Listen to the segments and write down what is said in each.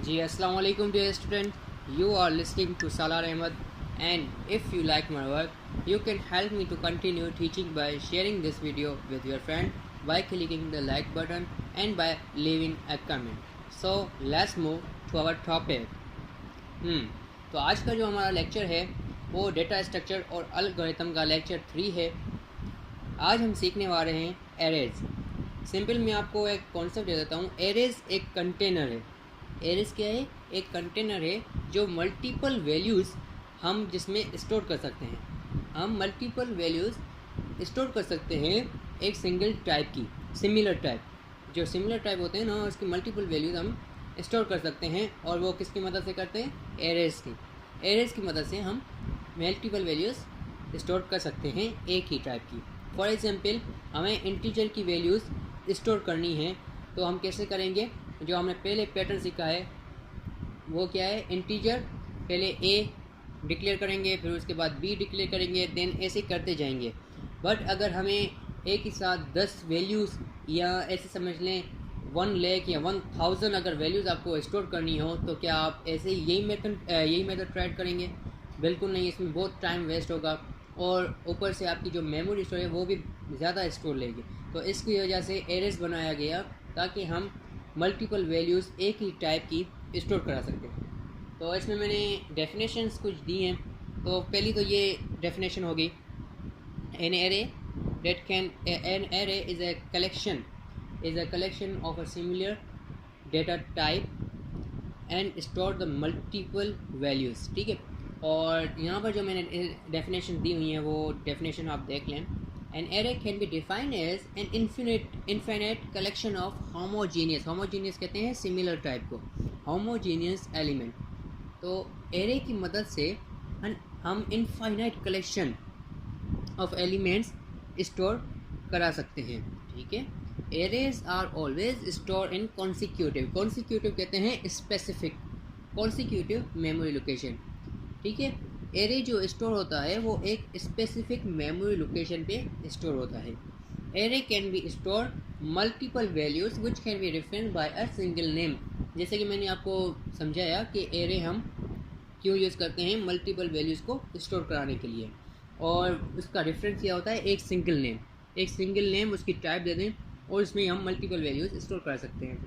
जी अस्सलाम वालेकुम dear student you are listening to Salar Ahmad and if you like my work you can help me to continue teaching by sharing this video with your friend by clicking the like button and by leaving a comment. So let's move to our topic. तो आज का जो हमारा lecture है वो data structure और algorithm का lecture 3 है। आज हम सीखने वाले हैं एरेज। सिंपल मैं आपको एक कॉन्सेप्ट दे देता हूँ। एरेज एक कंटेनर है। एरेज क्या है? एक कंटेनर है जो मल्टीपल वैल्यूज़ हम जिसमें स्टोर कर सकते हैं। हम मल्टीपल वैल्यूज़ स्टोर कर सकते हैं एक सिंगल टाइप की। सिमिलर टाइप, जो सिमिलर टाइप होते हैं ना, उसकी मल्टीपल वैल्यूज़ हम स्टोर कर सकते हैं। और वो किसकी मदद से करते हैं? एरेज की। एरेज की मदद से हम मल्टीपल वैल्यूज़ स्टोर कर सकते हैं एक ही टाइप की। फॉर एग्जांपल हमें इंटीजर की वैल्यूज़ स्टोर करनी है तो हम कैसे करेंगे? जो हमने पहले पैटर्न सीखा है वो क्या है? इंटीजर पहले ए डिक्लेयर करेंगे, फिर उसके बाद बी डिक्लेयर करेंगे, देन ऐसे करते जाएंगे। बट अगर हमें एक ही साथ 10 वैल्यूज़ या ऐसे समझ लें 1 लाख या 1000 अगर वैल्यूज़ आपको स्टोर करनी हो तो क्या आप ऐसे यही मेथड ट्राई करेंगे? बिल्कुल नहीं। इसमें बहुत टाइम वेस्ट होगा और ऊपर से आपकी जो मेमोरी स्टोर है वो भी ज़्यादा स्टोर लेगी। तो इसकी वजह से एरेज बनाया गया ताकि हम मल्टीपल वैल्यूज़ एक ही टाइप की स्टोर करा सकते हैं। तो इसमें मैंने डेफिनेशंस कुछ दी हैं। तो पहली तो ये डेफिनेशन होगी, an array is a collection of a similar data type and store the multiple values. ठीक है। और यहाँ पर जो मैंने डेफिनेशन दी हुई हैं वो डेफिनेशन आप देख लें। An array can be defined as an infinite collection of homogeneous कहते हैं सिमिलर टाइप को, होमोजीनियस एलिमेंट। तो एरे की मदद से हम infinite collection of elements store करा सकते हैं। ठीक है। Arrays are always store in consecutive कहते हैं स्पेसिफिक कॉन्सिक्यूटिव मेमोरी लोकेशन। ठीक है। एरे जो स्टोर होता है वो एक स्पेसिफिक मेमोरी लोकेशन पे स्टोर होता है। Array can be store multiple values which can be reference by a single name. जैसे कि मैंने आपको समझाया कि एरे हम क्यों यूज़ करते हैं, मल्टीपल वैल्यूज़ को स्टोर कराने के लिए। और उसका रेफरेंस क्या होता है? एक सिंगल नेम उसकी टाइप दे दें और इसमें हम मल्टीपल वैल्यूज़ स्टोर कर सकते हैं।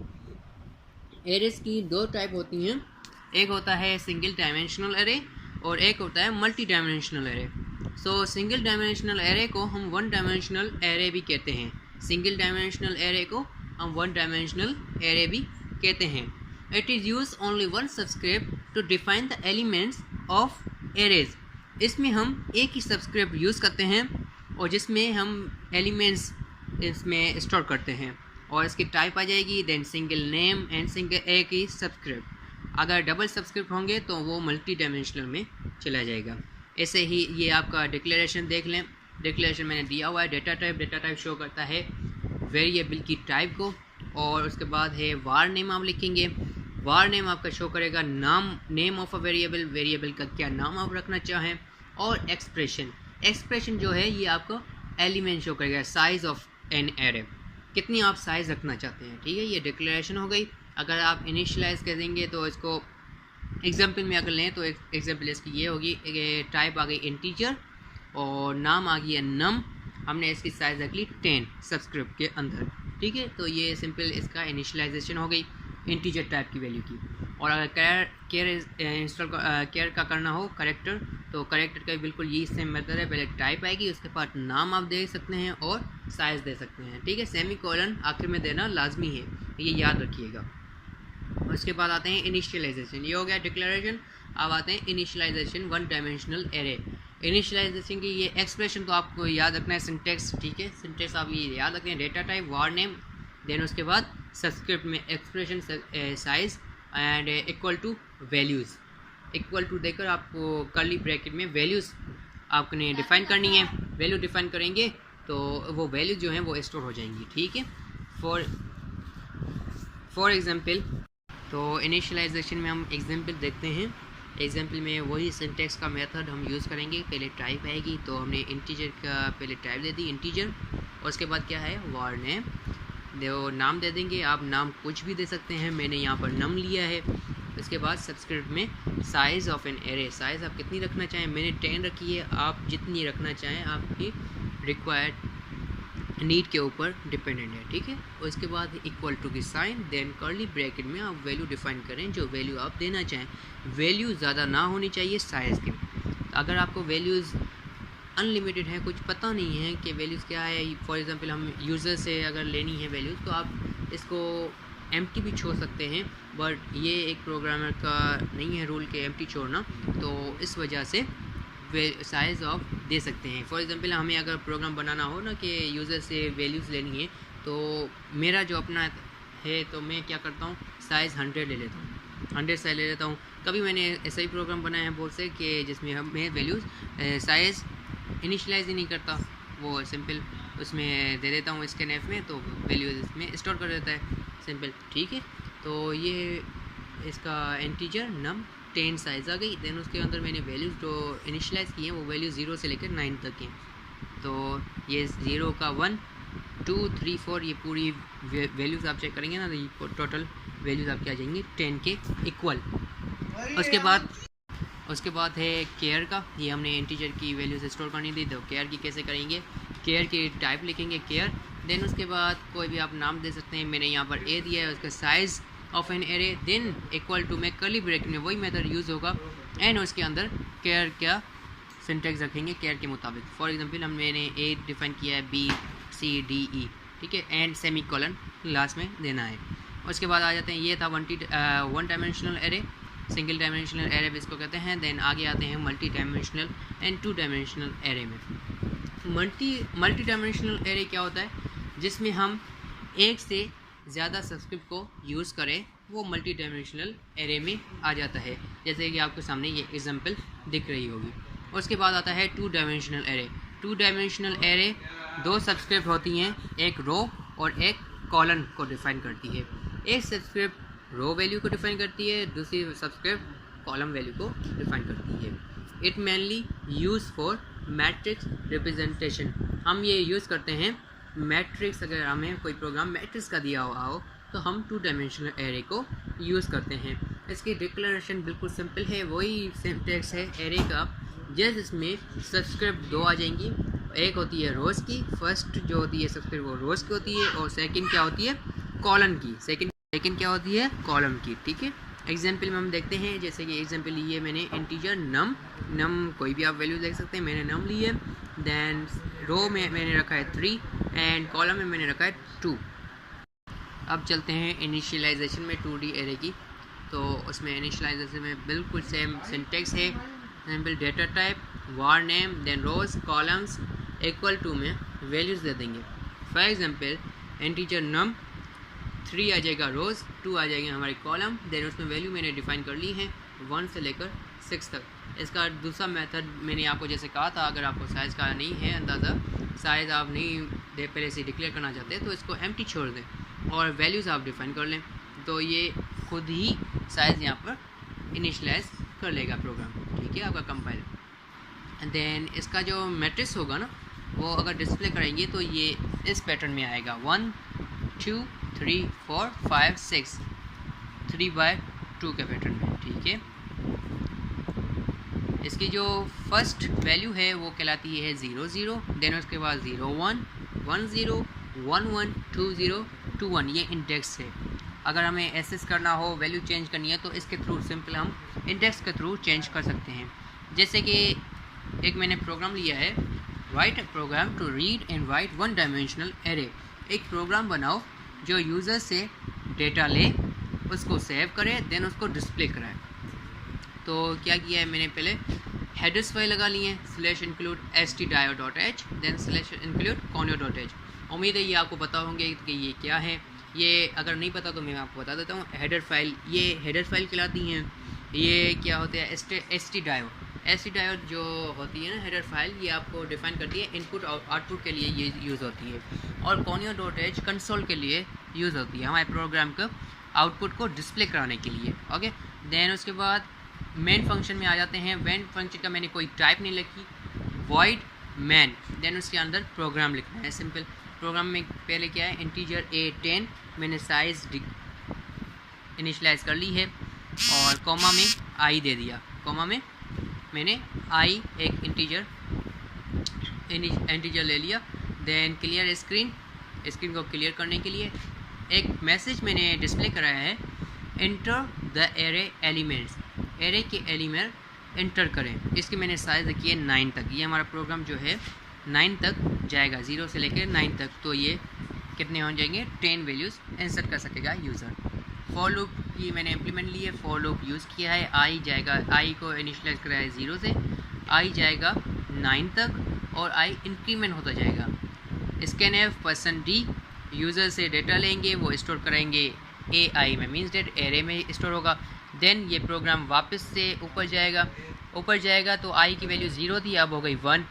एरेज की 2 टाइप होती हैं, एक होता है सिंगल डायमेंशनल एरे और एक होता है मल्टी डायमेंशनल एरे। सो सिंगल डायमेंशनल एरे को हम 1 डायमेंशनल एरे भी कहते हैं। सिंगल डायमेंशनल एरे को हम 1 डायमेंशनल एरे भी कहते हैं। It is use only 1 subscript to define the elements of arrays. इसमें हम एक ही सबस्क्रिप्ट यूज़ करते हैं और जिसमें हम एलिमेंट्स इसमें स्टोर करते हैं और इसकी टाइप आ जाएगी then single name and single एक ही सबस्क्रिप्ट। अगर डबल सबस्क्रिप्ट होंगे तो वो मल्टी डायमेंशनल में चला जाएगा। ऐसे ही ये आपका डिक्लेरेशन देख लें। डिक्लेरेशन मैंने दिया हुआ है डेटा टाइप शो करता है वेरिएबल की टाइप को, और उसके बाद है वार नेम आप लिखेंगे। वार नेम आपका शो करेगा नेम ऑफ अ वेरिएबल का क्या नाम आप रखना चाहें। और एक्सप्रेशन जो है ये आपको एलिमेंट शो करेगा, साइज ऑफ एन एरे, कितनी आप साइज़ रखना चाहते हैं। ठीक है। ये डिक्लेरेशन हो गई। अगर आप इनिशियलाइज कर देंगे तो इसको एग्जाम्पल में अगर लें तो एग्जाम्पल इसकी ये होगी, टाइप आ गई इंटीजर और नाम आ गया नम। हमने इसकी साइज़ रख ली 10 सबस्क्रिप्ट के अंदर। ठीक है। तो ये सिंपल इसका इनिशियलाइजेशन हो गई इंटीजर टाइप की वैल्यू की। और अगर केयर का करना हो करेक्टर, तो करेक्टर का बिल्कुल यही सेम मेथड है। पहले टाइप आएगी, उसके बाद नाम आप दे सकते हैं और साइज़ दे सकते हैं। ठीक है। सेमीकोलन आखिर में देना लाजमी है, ये याद रखिएगा। उसके बाद आते हैं इनिशियलाइजेशन। ये हो गया डिक्लेरेशन। अब आते हैं इनिशियलाइजेशन 1 डायमेंशनल एरे। इनिशियलाइजेशन की ये एक्सप्रेशन तो आपको याद रखना है, सिंटेक्स। ठीक है। सिंटेक्स आप ये याद रखते हैं, data type, var name, then उसके बाद सबस्क्रिप्ट में expression, size and equal to values. Equal to देकर आपको कर्ली ब्रैकेट में वैल्यूज़ आपने डिफ़ाइन करनी है। वैल्यू डिफ़ाइन करेंगे तो वो वैल्यू जो हैं वो स्टोर हो जाएंगी। ठीक है। फॉर एग्जांपल, तो इनिशियलाइजेशन में हम एग्जांपल देखते हैं। एग्जांपल में वही सिंटेक्स का मेथड हम यूज़ करेंगे। पहले टाइप आएगी तो हमने इंटीजर का पहले टाइप दे दी इंटीजर, और उसके बाद क्या है वार नेम, नाम दे देंगे। आप नाम कुछ भी दे सकते हैं, मैंने यहाँ पर नम लिया है। उसके बाद सब्सक्रिप्ट में size of an array, size आप कितनी रखना चाहें, मैंने 10 रखी है, आप जितनी रखना चाहें आपकी रिक्वायर्ड नीड के ऊपर डिपेंडेंट है, ठीक है। उसके बाद इक्वल टू की साइन, देन कर्ली ब्रैकेट में आप वैल्यू डिफाइन करें जो वैल्यू आप देना चाहें। वैल्यू ज़्यादा ना होनी चाहिए साइज़ के। अगर आपको वैल्यूज़ अनलिमिटेड है, कुछ पता नहीं है कि वैल्यूज़ क्या है, फॉर एग्जांपल हम यूज़र से अगर लेनी है वैल्यूज़ तो आप इसको एम्प्टी भी छोड़ सकते हैं, बट ये एक प्रोग्रामर का नहीं है रूल के एम्प्टी छोड़ना, तो इस वजह से साइज़ ऑफ दे सकते हैं। फॉर एग्जांपल हमें अगर प्रोग्राम बनाना हो ना कि यूज़र से वैल्यूज़ लेनी है, तो मेरा जो अपना है तो मैं क्या करता हूँ, साइज़ 100 ले लेता हूँ, 100 साइज ले लेता हूँ। कभी मैंने ऐसा ही प्रोग्राम बनाया है बहुत से कि जिसमें हमें वैल्यूज़ साइज़ इनिशलाइज ही नहीं करता, वो सिंपल उसमें दे देता हूँ स्कैन एफ में, तो वैल्यूज़ इसमें स्टोर कर देता है, सिंपल, ठीक है। तो ये इसका इंटीजर नम 10 साइज़ आ गई। देन उसके अंदर मैंने वैल्यूज़ जो इनिशलाइज़ की हैं वो वैल्यू 0 से लेकर 9 तक हैं। तो ये 0 का 1 2 3 4 ये पूरी वैल्यूज़ आप चेक करेंगे ना, तो ये टोटल वैल्यूज़ आपके आ जाएंगी 10 के इक्वल। उसके बाद है केयर का, ये हमने इंटीजर की वैल्यूज़ स्टोर करनी थी, तो केयर की कैसे करेंगे, केयर की टाइप लिखेंगे केयर, देन उसके बाद कोई भी आप नाम दे सकते हैं, मैंने यहाँ पर ए दिया है, उसका size of an array, then equal to में कर्ली ब्रैकेट में वही मेथड यूज़ होगा, एंड उसके अंदर केयर का सिंटैक्स रखेंगे केयर के मुताबिक। फॉर एग्जांपल मैंने ए डिफाइन किया है बी सी डी ई, ठीक है, एंड सेमी कॉलन लास्ट में देना है। उसके बाद आ जाते हैं, ये था one dimensional array, single dimensional array भी इसको कहते हैं। देन आगे आते हैं multi dimensional and 2 dimensional array में। मल्टी डायमेंशनल एरे क्या होता है, जिसमें हम एक से ज़्यादा सब्सक्रिप्ट को यूज़ करें, वो मल्टी डायमेंशनल एरे में आ जाता है, जैसे कि आपके सामने ये एग्जांपल दिख रही होगी। उसके बाद आता है 2 dimensional array. 2 dimensional array 2 subscript होती हैं, एक रो और एक कॉलन को डिफाइन करती है। एक सब्सक्रिप्ट रो वैल्यू को डिफाइन करती है, दूसरी सब्सक्रिप्ट कॉलम वैल्यू को डिफाइन करती है। It mainly use for matrix representation. हम ये यूज़ करते हैं मैट्रिक्स, अगर हमें कोई प्रोग्राम मैट्रिक्स का दिया हुआ हो तो हम 2 डायमेंशनल एरे को यूज़ करते हैं। इसकी डिक्लेरेशन बिल्कुल सिंपल है, वही सिंटैक्स है एरे का, जिसमें सब्सक्रिप्ट 2 आ जाएंगी, एक होती है रोज़ की, फर्स्ट जो होती है सब्सक्रिप्ट वो रोज़ की होती है, और सेकंड क्या होती है, कॉलम की, सेकंड क्या होती है, कॉलम की, ठीक है। एग्जाम्पल में हम देखते हैं, जैसे कि एग्जाम्पल लिए मैंने इंटीजर नम कोई भी आप वैल्यू देख सकते हैं, मैंने नम ली है, देन रो में मैंने रखा है 3 एंड कॉलम में मैंने रखा है 2। अब चलते हैं इनिशियलाइजेशन में 2D एरे की, तो उसमें इनिशियलाइजेशन में बिल्कुल सेम सिंटैक्स है, simple data type var name, then rows columns equal to में वैल्यूज़ दे देंगे। फॉर एग्जांपल इंटीजर नम 3 आ जाएगा रोज़, 2 आ जाएंगे हमारे कॉलम, देन उसमें वैल्यू मैंने डिफाइन कर ली है 1 से लेकर 6 तक। इसका दूसरा मेथड मैंने आपको जैसे कहा था, अगर आपको साइज़ का नहीं है अंदाज़ा, साइज़ आप नहीं पहले से डिक्लेयर करना चाहते तो इसको एम्प्टी छोड़ दें और वैल्यूज़ आप डिफाइन कर लें, तो ये खुद ही साइज़ यहाँ पर इनिशलाइज कर लेगा प्रोग्राम, ठीक है, आपका कंपाइलर। देन इसका जो मैट्रिक्स होगा ना, वो अगर डिस्प्ले करेंगे तो ये इस पैटर्न में आएगा 1 2 3 4 5 6 3/2 के पैटर्न में, ठीक है। इसकी जो फर्स्ट वैल्यू है वो कहलाती है 0 0, देन उसके बाद 0 1 1 0 1 1 2 0 2 1, ये इंडेक्स है। अगर हमें एक्सेस करना हो, वैल्यू चेंज करनी है, तो इसके थ्रू सिंपल हम इंडेक्स के थ्रू चेंज कर सकते हैं। जैसे कि एक मैंने प्रोग्राम लिया है, write a program to read and write 1 dimensional array. एक प्रोग्राम बनाओ जो यूज़र से डेटा ले, उसको सेव करे, देन उसको डिस्प्ले कराए। तो क्या किया है मैंने, पहले हेडर्स फाइल लगा लिए हैं, /include stdio.h, then /include conio.h। उम्मीद है ये आपको पता होंगे कि ये क्या है। ये अगर नहीं पता तो मैं आपको बता देता हूँ। हेडर फाइल, ये हेडर फाइल कहलाती हैं। ये क्या होता है, stdio जो होती है ना हेडर फाइल, ये आपको डिफाइन करती है, इनपुट और आउटपुट के लिए ये यूज़ होती है, और conio.h कंसोल के लिए यूज़ होती है, हमारे प्रोग्राम का आउटपुट को डिस्प्ले कराने के लिए। ओके, देन उसके बाद मेन फंक्शन में आ जाते हैं। मेन फंक्शन का मैंने कोई टाइप नहीं लिखी, वॉइड मैन, देन उसके अंदर प्रोग्राम लिखना है। सिंपल प्रोग्राम में पहले क्या है, इंटीजर A10 मैंने साइज़ इनिशलाइज कर ली है, और कॉमा में आई दे दिया, कॉमा में मैंने आई एक इंटीजर ले लिया। देन क्लियर स्क्रीन, स्क्रीन को क्लियर करने के लिए एक मैसेज मैंने डिस्प्ले कराया है, enter the array elements, array के एलिमेंट एंटर करें। इसकी मैंने साइज़ रखी है 9 तक। ये हमारा प्रोग्राम जो है 9 तक जाएगा, 0 से लेकर 9 तक। तो ये कितने हो जाएंगे, 10 वैल्यूज़ इंसर्ट कर सकेगा यूज़र। फॉर लूप की मैंने इम्प्लीमेंट ली है, फॉर लूप यूज़ किया है। आई जाएगा, आई को इनिशियलाइज कराया है 0 से, आई जाएगा 9 तक और आई इंक्रीमेंट होता जाएगा। स्कैनफ %d यूज़र से डेटा लेंगे, वो स्टोर कराएंगे AI में, मीन्स डेट एरे में स्टोर होगा। देन ये प्रोग्राम वापस से ऊपर जाएगा तो आई की वैल्यू 0 थी, अब हो गई 1।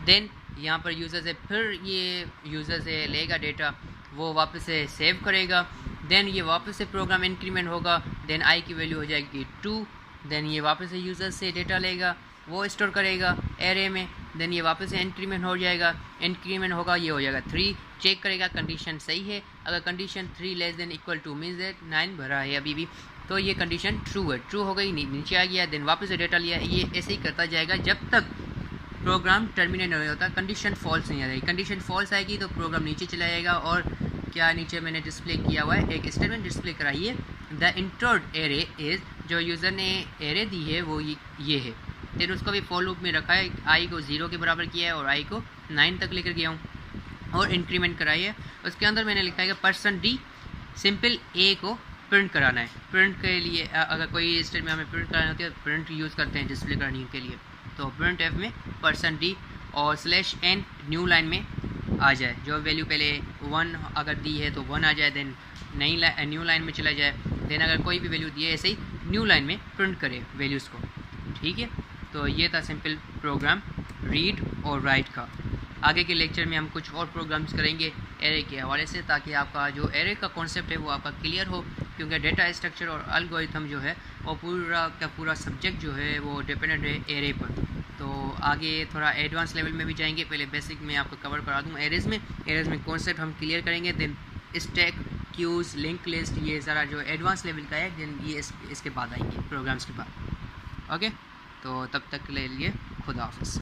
देन यहाँ पर यूज़र से फिर ये यूज़र से लेगा डेटा, वो वापस से सेव करेगा। देन ये वापस से प्रोग्राम इंक्रीमेंट होगा, देन आई की वैल्यू हो जाएगी 2। देन ये वापस से यूज़र से डेटा लेगा, वो स्टोर करेगा एरे में। देन ये वापस से इंक्रीमेंट हो जाएगा, इंक्रीमेंट होगा, ये हो जाएगा 3। चेक करेगा कंडीशन सही है, अगर condition 3 less than equal two means that 9 भरा है अभी भी, तो ये कंडीशन ट्रू है, ट्रू हो गई, नीचे आ गया। देन वापस से डेटा लिया, ये ऐसे ही करता जाएगा जब तक प्रोग्राम टर्मिनेट नहीं होता, कंडीशन फॉल्स नहीं आ रही। कंडीशन फॉल्स आएगी तो प्रोग्राम नीचे चला जाएगा। और क्या नीचे मैंने डिस्प्ले किया हुआ है, एक स्टेटमेंट डिस्प्ले कराई है, द इंटर्ड एरे इज़, जो यूज़र ने एरे दी है वो ये है। फिर उसको भी फॉर लूप में रखा है, आई को 0 के बराबर किया है और आई को 9 तक लेकर गया हूँ और इंक्रीमेंट कराई है। उसके अंदर मैंने लिखा है कि %d सिंपल ए को प्रिंट कराना है। प्रिंट के लिए अगर कोई स्टेट में हमें प्रिंट करानी होती है, प्रिंट यूज़ करते हैं डिस्प्ले करने के लिए, तो प्रिंट एफ में %d और /n न्यू लाइन में आ जाए, जो वैल्यू पहले 1 अगर दी है तो 1 आ जाए, देन नई न्यू लाइन में चला जाए। देन अगर कोई भी वैल्यू दी है ऐसे ही न्यू लाइन में प्रिंट करे वैल्यूज़ को, ठीक है। तो ये था सिंपल प्रोग्राम रीड और राइट का। आगे के लेक्चर में हम कुछ और प्रोग्राम्स करेंगे एरे के हवाले से, ताकि आपका जो एरे का कॉन्सेप्ट है वो आपका क्लियर हो, क्योंकि डेटा स्ट्रक्चर और एल्गोरिथम जो है वो पूरा का पूरा सब्जेक्ट जो है वो डिपेंडेंट है एरे पर। तो आगे थोड़ा एडवांस लेवल में भी जाएंगे, पहले बेसिक में आपको कवर करा दूँ एरेज़ में कॉन्सेप्ट हम क्लियर करेंगे। Then stack, queues, link list, ये सारा जो एडवांस लेवल का है, देन ये इसके बाद आएंगे प्रोग्राम्स के बाद। ओके, तो तब तक के लिए खुदा हाफिज़।